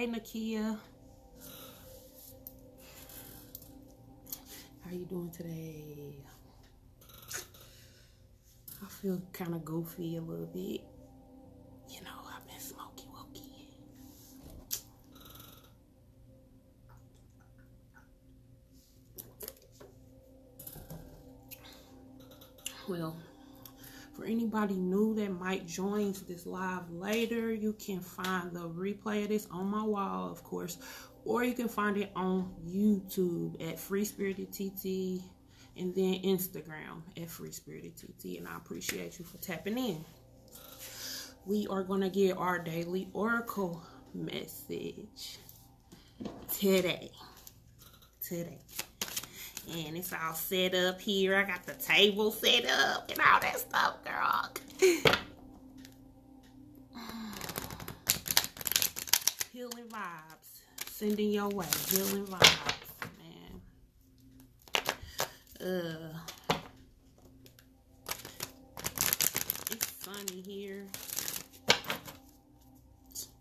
Hey, Nakia. How you doing today? I feel kind of goofy a little bit. You know, I've been smoky wokey. Well, for anybody new that might join this live later, you can find the replay of this on my wall, of course, or you can find it on YouTube at FeEEeeeeEeLlliingsss, and then Instagram at FeEEeeeeEeLlliingsss, and I appreciate you for tapping in. We are going to get our daily oracle message today. And it's all set up here. I got the table set up and all that stuff, girl. Healing vibes. Sending your way. Healing vibes, man. It's sunny here.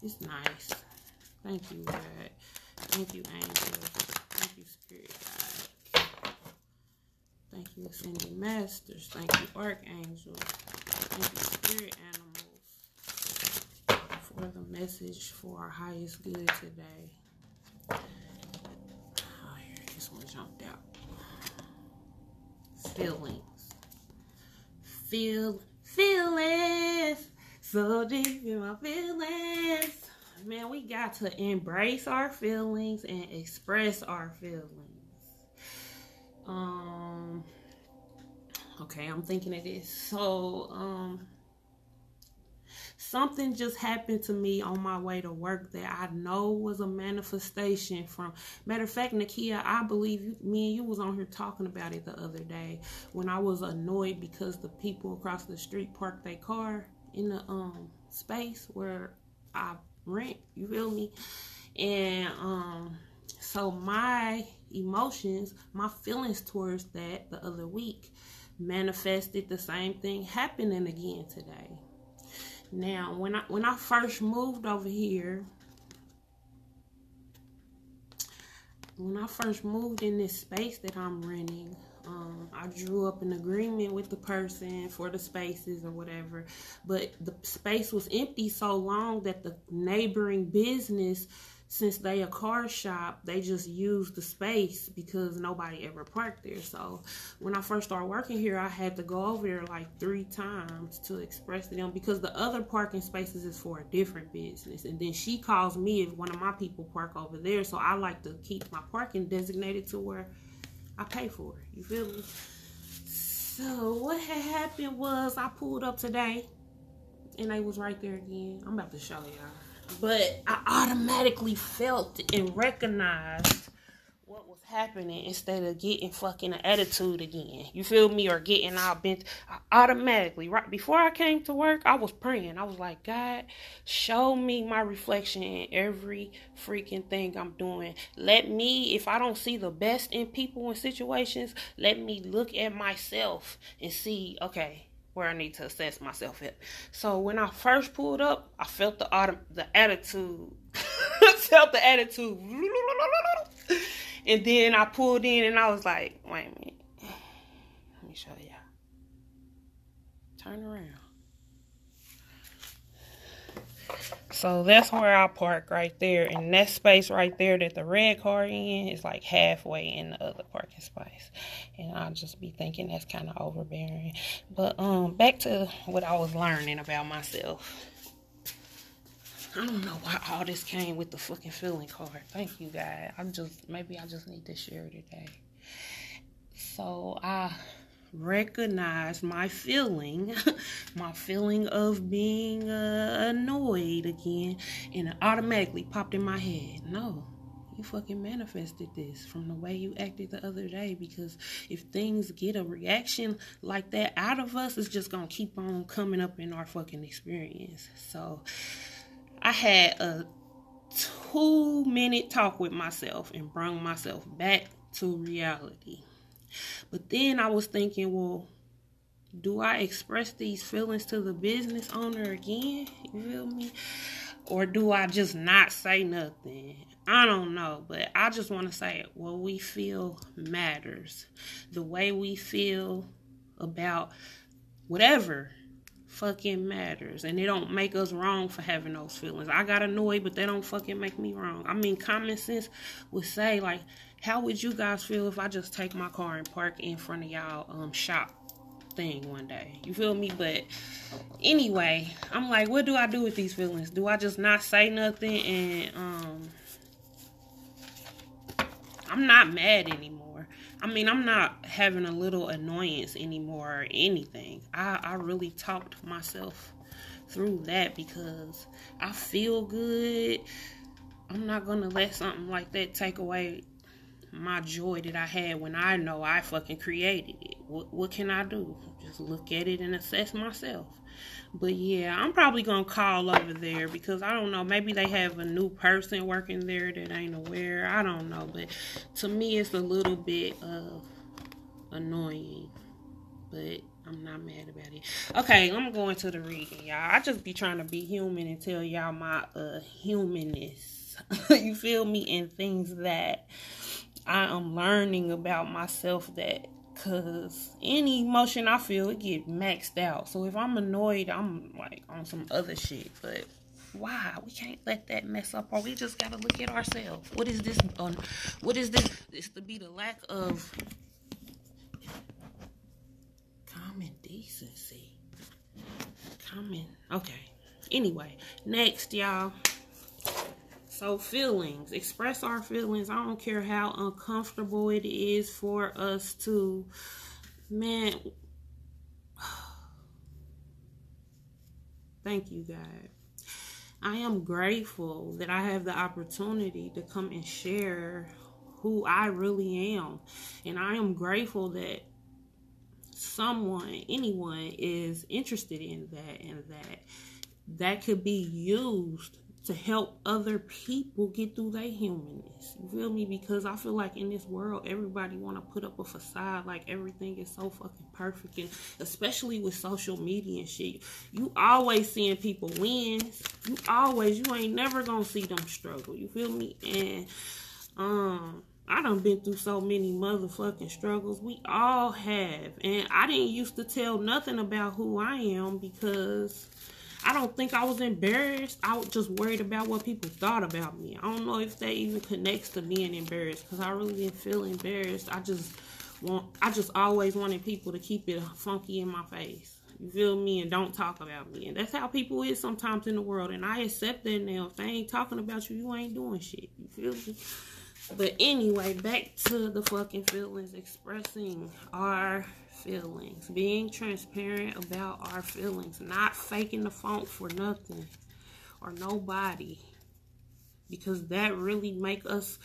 It's nice. Thank you, God. Thank you, angels. Thank you, spirit guide. Thank you, ascended masters. Thank you, archangels. Thank you, spirit animals, for the message for our highest good today. Oh, here, this one jumped out. Feelings. Feelings. So deep in my feelings. Man, we got to embrace our feelings and express our feelings. Okay, I'm thinking of this. So, something just happened to me on my way to work that I know was a manifestation from, matter of fact, Nakia, I believe me and you was on here talking about it the other day when I was annoyed because the people across the street parked their car in the space where I rent, you feel me? And so my emotions, my feelings towards that the other week manifested the same thing happening again today. Now, when I first moved over here, when I first moved in this space that I'm renting, I drew up an agreement with the person for the spaces or whatever, but the space was empty so long that the neighboring business, since they a car shop, they just used the space because nobody ever parked there. So when I first started working here, I had to go over there like 3 times to express to them, because the other parking spaces is for a different business. And then she calls me if one of my people park over there. So I like to keep my parking designated to where I pay for it. You feel me? So what had happened was I pulled up today and they was right there again. I'm about to show y'all. But I automatically felt and recognized what was happening instead of getting fucking an attitude again. You feel me? Or getting all bent. I automatically, right before I came to work, I was praying. I was like, God, show me my reflection in every freaking thing I'm doing. Let me, if I don't see the best in people and situations, let me look at myself and see, okay, where I need to assess myself at. So when I first pulled up, I felt the attitude. I felt the attitude. And then I pulled in and I was like, wait a minute. Let me show y'all. Turn around. So that's where I park right there. And that space right there that the red car in is like halfway in the other parking space. And I'll just be thinking that's kind of overbearing. But back to what I was learning about myself. I don't know why all this came with the fucking feeling card. Thank you, guys. Maybe I just need to share today. So I recognize my feeling of being annoyed again, and it automatically popped in my head. No, you fucking manifested this from the way you acted the other day, because if things get a reaction like that out of us, it's just gonna keep on coming up in our fucking experience. So I had a 2-minute talk with myself and brought myself back to reality. But then I was thinking, well, do I express these feelings to the business owner again? You feel me? Or do I just not say nothing? I don't know, but I just want to say what we feel matters. The way we feel about whatever fucking matters. And it don't make us wrong for having those feelings. I got annoyed, but they don't fucking make me wrong. I mean, common sense would say, like, how would you guys feel if I just take my car and park in front of y'all shop thing one day? You feel me? But anyway, I'm like, what do I do with these feelings? Do I just not say nothing? And I'm not mad anymore. I mean, I'm not having a little annoyance anymore or anything. I really talked myself through that because I feel good. I'm not going to let something like that take away my joy that I had when I know I fucking created it. What can I do? Just look at it and assess myself. But yeah, I'm probably gonna call over there because I don't know, maybe they have a new person working there that ain't aware. I don't know, but to me it's a little bit annoying, but I'm not mad about it. Okay, I'm going to the reading, y'all. I just be trying to be human and tell y'all my humanness. You feel me? And things that I am learning about myself, that because any emotion I feel, it get maxed out. So if I'm annoyed, I'm like on some other shit. But why? We can't let that mess up, or we just gotta look at ourselves. What is this? What is this? This to be the lack of common decency. Okay. Anyway, next, y'all. So feelings, express our feelings. I don't care how uncomfortable it is for us to, man. Thank you, God. I am grateful that I have the opportunity to come and share who I really am. And I am grateful that anyone is interested in that, and that could be used to help other people get through their humanness. You feel me? Because I feel like in this world, everybody want to put up a facade like everything is so fucking perfect. And especially with social media and shit, you always seeing people win. You ain't never gonna see them struggle. You feel me? And I done been through so many motherfucking struggles. We all have. And I didn't used to tell nothing about who I am because I don't think I was embarrassed. I was just worried about what people thought about me. I don't know if that even connects to being embarrassed, because I really didn't feel embarrassed. I just always wanted people to keep it funky in my face. You feel me? And don't talk about me. And that's how people is sometimes in the world. And I accept that now. If they ain't talking about you, you ain't doing shit. You feel me? But anyway, back to the fucking feelings. Expressing our feelings. Being transparent about our feelings. Not faking the funk for nothing or nobody. Because that really make us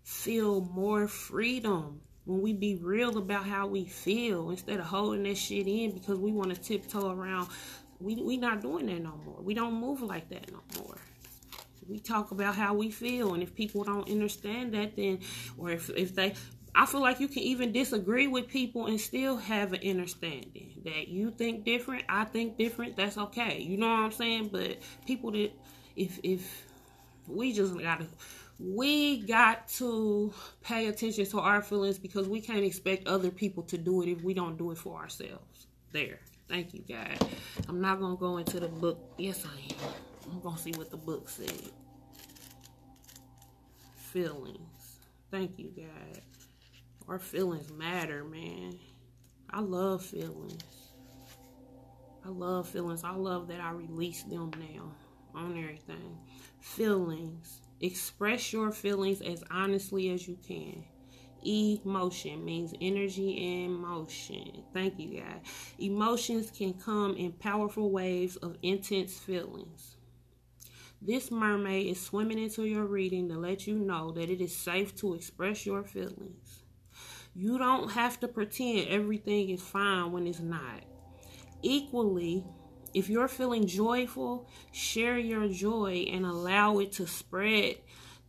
feel more freedom. When we be real about how we feel, instead of holding that shit in because we want to tiptoe around. We not doing that no more. We don't move like that no more. We talk about how we feel, and if people don't understand that, then, or if they, I feel like you can even disagree with people and still have an understanding that you think different, I think different, that's okay. You know what I'm saying? But people that, if we got to pay attention to our feelings, because we can't expect other people to do it if we don't do it for ourselves. There. Thank you, guys. I'm not going to go into the book. Yes, I am. I'm going to see what the book said. Feelings. Thank you, God. Our feelings matter, man. I love feelings. I love feelings. I love that I release them now on everything. Feelings. Express your feelings as honestly as you can. Emotion means energy and motion. Thank you, God. Emotions can come in powerful waves of intense feelings. This mermaid is swimming into your reading to let you know that it is safe to express your feelings. You don't have to pretend everything is fine when it's not. Equally, if you're feeling joyful, share your joy and allow it to spread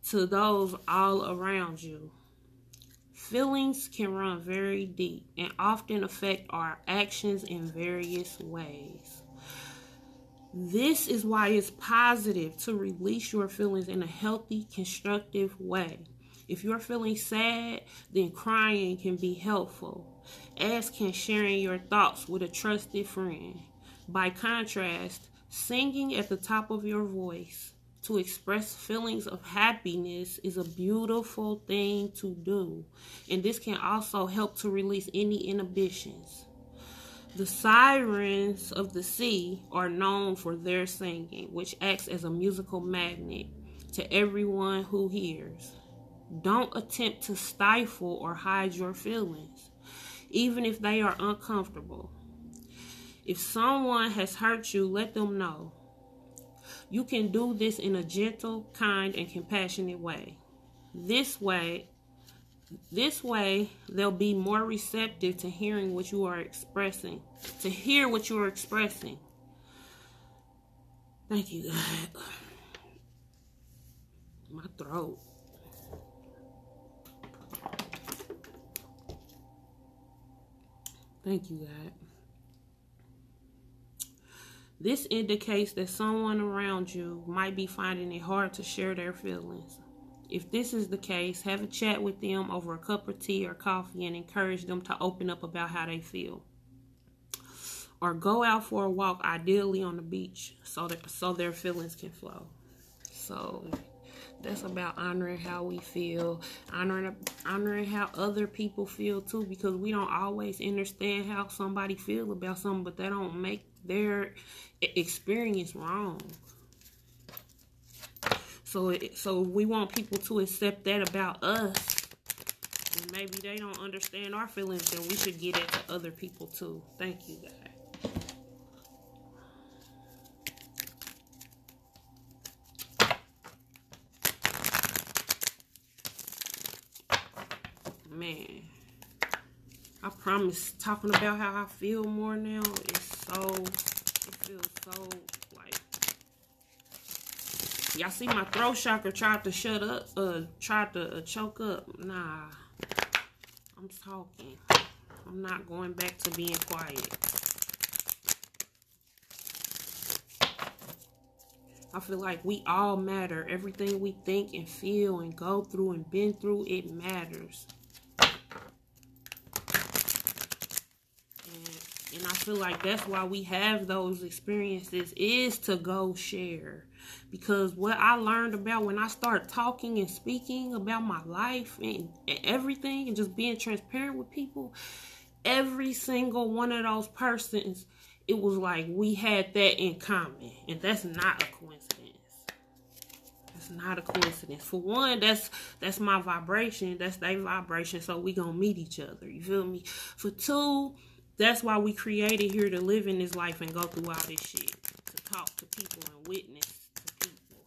to those all around you. Feelings can run very deep and often affect our actions in various ways. This is why it's positive to release your feelings in a healthy, constructive way. If you're feeling sad, then crying can be helpful, as can sharing your thoughts with a trusted friend. By contrast, singing at the top of your voice to express feelings of happiness is a beautiful thing to do, and this can also help to release any inhibitions. The sirens of the sea are known for their singing, which acts as a musical magnet to everyone who hears. Don't attempt to stifle or hide your feelings, even if they are uncomfortable. If someone has hurt you, let them know. You can do this in a gentle, kind, and compassionate way. This way, they'll be more receptive to hearing what you are expressing. To hear what you are expressing. Thank you, God. My throat. Thank you, God. This indicates that someone around you might be finding it hard to share their feelings. If this is the case, have a chat with them over a cup of tea or coffee and encourage them to open up about how they feel. Or go out for a walk, ideally on the beach, so their feelings can flow. So that's about honoring how we feel, honoring how other people feel too, because we don't always understand how somebody feels about something, but that don't make their experience wrong. So we want people to accept that about us, and maybe they don't understand our feelings, then we should get it to other people too. Thank you, God. Man, I promise, talking about how I feel more now, it feels so like, y'all see my throat chakra tried to choke up. Nah, I'm talking. I'm not going back to being quiet. I feel like we all matter. Everything we think and feel and go through and been through, it matters. And I feel like that's why we have those experiences, is to go share. Because what I learned about when I start talking and speaking about my life and everything and just being transparent with people, every single one of those persons, it was like we had that in common. And that's not a coincidence. It's not a coincidence. For one, that's my vibration. That's their vibration. So we gonna meet each other. You feel me? For two, that's why we created here, to live in this life and go through all this shit. To talk to people and witness to people.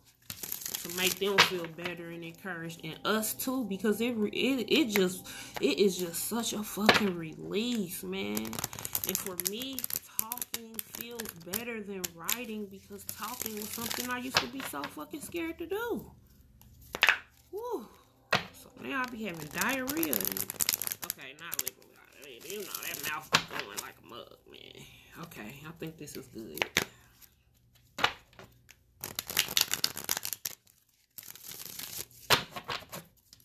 To make them feel better and encouraged. And us too, because it is just such a fucking release, man. And for me, talking feels better than writing, because talking was something I used to be so fucking scared to do. Woo. So now I be having diarrhea. Okay, not liquid. You know, that mouth is going like a mug, man. Okay, I think this is good.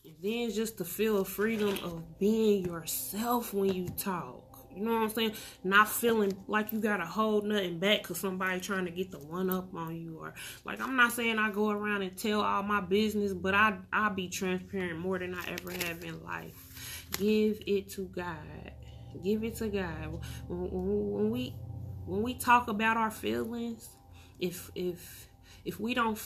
And then just to feel freedom of being yourself when you talk. You know what I'm saying? Not feeling like you gotta hold nothing back because somebody trying to get the one up on you. Or, like, I'm not saying I go around and tell all my business, but I'll be transparent more than I ever have in life. Give it to God. Give it to God. When we talk about our feelings, if we don't,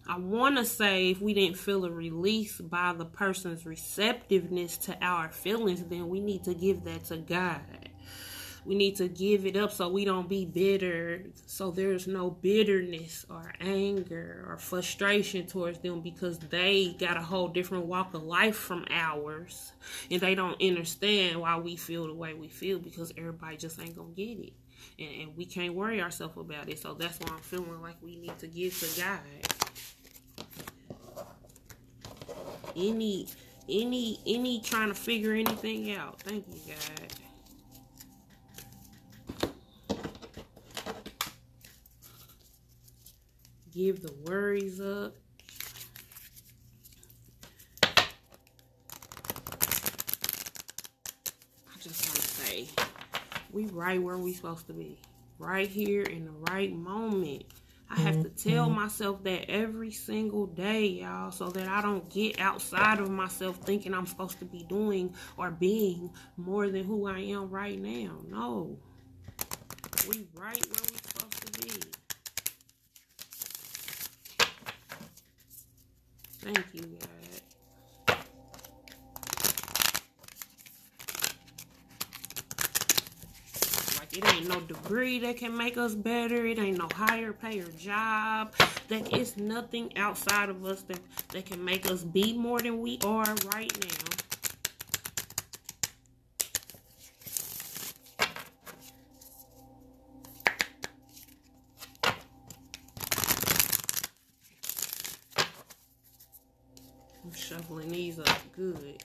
I want to say, if we didn't feel a release by the person's receptiveness to our feelings, then we need to give that to God. We need to give it up so we don't be bitter, so there's no bitterness or anger or frustration towards them, because they got a whole different walk of life from ours, and they don't understand why we feel the way we feel, because everybody just ain't gonna get it, and we can't worry ourselves about it. So that's why I'm feeling like we need to give to God. Any trying to figure anything out. Thank you, God. give the worries up. I just want to say, we right where we supposed to be. Right here in the right moment. I have to tell myself that every single day, y'all, so that I don't get outside of myself thinking I'm supposed to be doing or being more than who I am right now. No. We right where we supposed to be. Thank you, God. Like, it ain't no degree that can make us better. It ain't no higher pay or job. That it's nothing outside of us that can make us be more than we are right now. I'm shuffling these up good.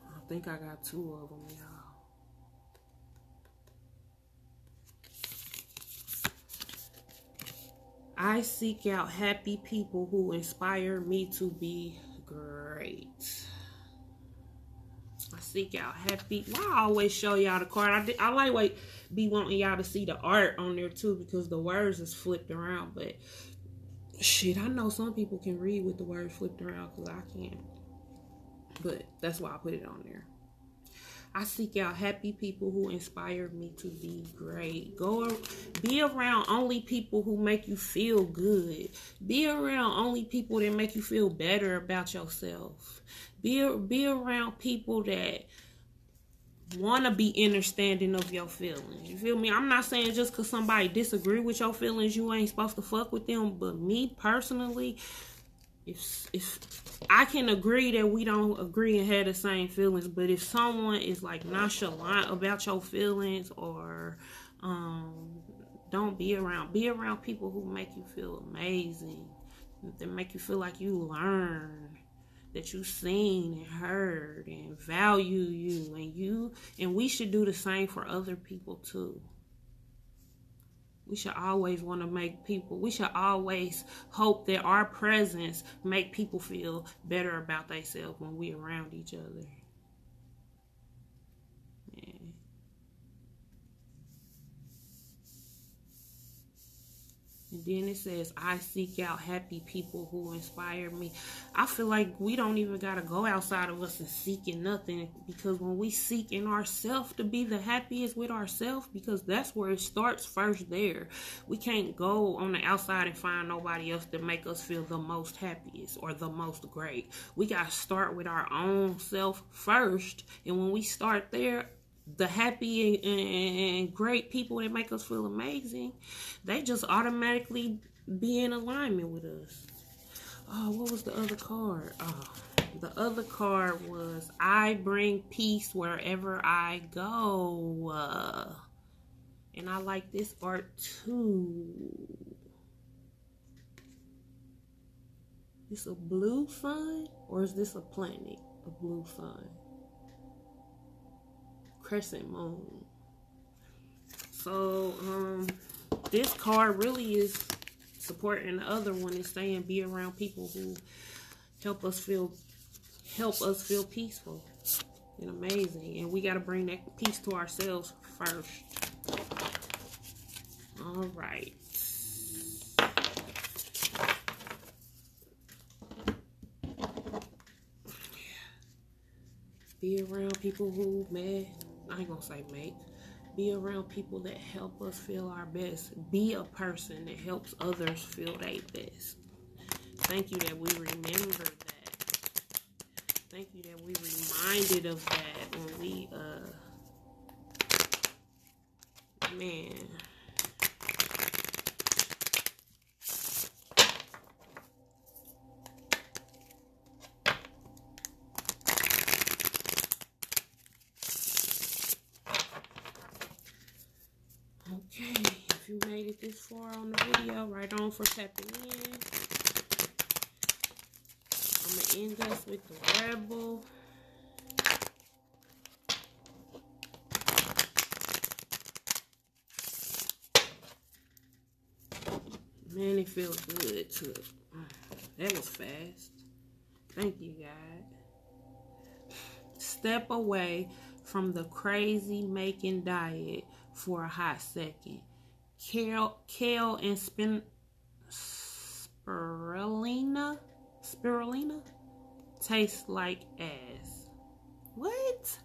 I think I got 2 of them, y'all. I seek out happy people who inspire me to be great. I seek out happy. Well, I always show y'all the card. I like be wanting y'all to see the art on there too, because the words is flipped around. But shit, I know some people can read with the words flipped around because I can't. But that's why I put it on there. I seek out happy people who inspire me to be great. Be around only people who make you feel good. Be around only people that make you feel better about yourself. Be around people that want to be understanding of your feelings. You feel me? I'm not saying just because somebody disagree with your feelings, you ain't supposed to fuck with them. But me personally, if I can agree that we don't agree and have the same feelings, but if someone is like nonchalant about your feelings, or don't be around people who make you feel amazing, that make you feel like you learn, that you seen and heard and value you, and we should do the same for other people too. We should always want to make people, we should always hope that our presence make people feel better about themselves when we're around each other. Yeah. And then it says, I seek out happy people who inspire me. I feel like we don't even got to go outside of us and seeking nothing, because when we seek in ourselves to be the happiest with ourselves, because that's where it starts first there. We can't go on the outside and find nobody else to make us feel the most happiest or the most great. We got to start with our own self first. And when we start there, the happy and great people that make us feel amazing, they just automatically be in alignment with us. Oh, what was the other card? Oh, the other card was, I bring peace wherever I go. And I like this art too. Is this a blue sun, or is this a planet? A blue sun. Crescent moon. So this card really is supporting the other one. It's saying be around people who help us feel peaceful and amazing, and we got to bring that peace to ourselves first. All right. Be around people who I ain't gonna say make. Be around people that help us feel our best. Be a person that helps others feel their best. Thank you that we remember that. Thank you that we reminded of that when we, man. Okay, if you made it this far on the video, right on for tapping in. I'm going to end us with the Rebel. Man, it feels good too. That was fast. Thank you, God. Step away from the crazy making diet for a hot second. Kale and spirulina taste like ass. What?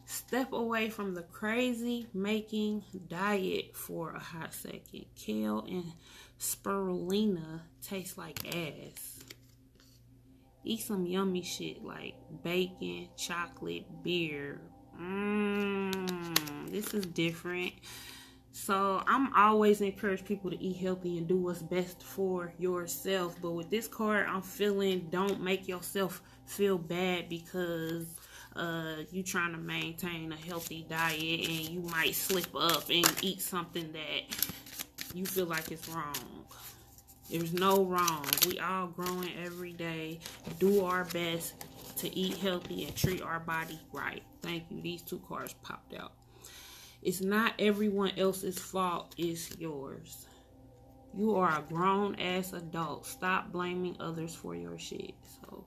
Step away from the crazy making diet for a hot second. Kale and spirulina taste like ass. Eat some yummy shit like bacon, chocolate, beer. This is different. So I'm always encourage people to eat healthy and do what's best for yourself. But with this card, I'm feeling don't make yourself feel bad because you trying to maintain a healthy diet and you might slip up and eat something that you feel like it's wrong. There's no wrong. We all growing every day. Do our best to eat healthy and treat our body right. Thank you. These two cards popped out. It's not everyone else's fault. It's yours. You are a grown-ass adult. Stop blaming others for your shit. So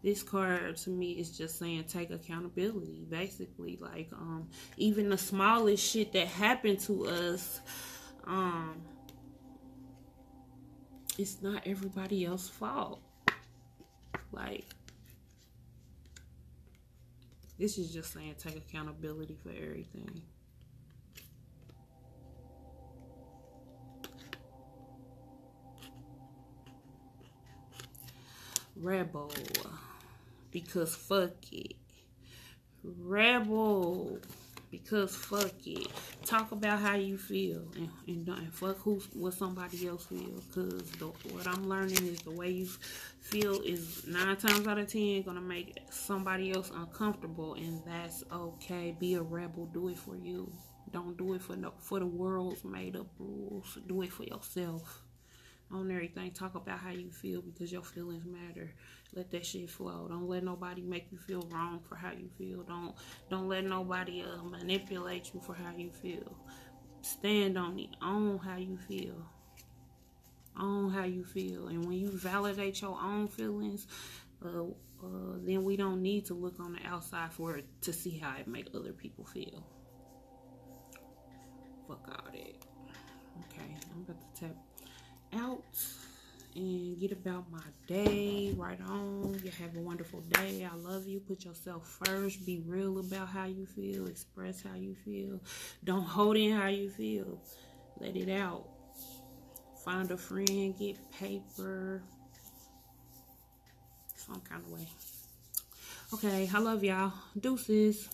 this card to me is just saying take accountability. Basically, like even the smallest shit that happened to us, it's not everybody else's fault. Like, this is just saying take accountability for everything. Rebel, because fuck it. Rebel, because fuck it. Talk about how you feel and fuck what somebody else feels. Because what I'm learning is the way you feel is 9 times out of 10 gonna make somebody else uncomfortable, and that's okay. Be a rebel. Do it for you. Don't do it for the world's made up rules. Do it for yourself. On everything, talk about how you feel because your feelings matter. Let that shit flow. Don't let nobody make you feel wrong for how you feel. Don't let nobody manipulate you for how you feel. Stand on it. Own how you feel. Own how you feel. And when you validate your own feelings, then we don't need to look on the outside for it to see how it make other people feel. Fuck all that. Okay, I'm about to tap out and get about my day. Right on. You have a wonderful day. I love you. Put yourself first. Be real about how you feel. Express how you feel. Don't hold in how you feel. Let it out. Find a friend. Get paper. Some kind of way. Okay, I love y'all. Deuces.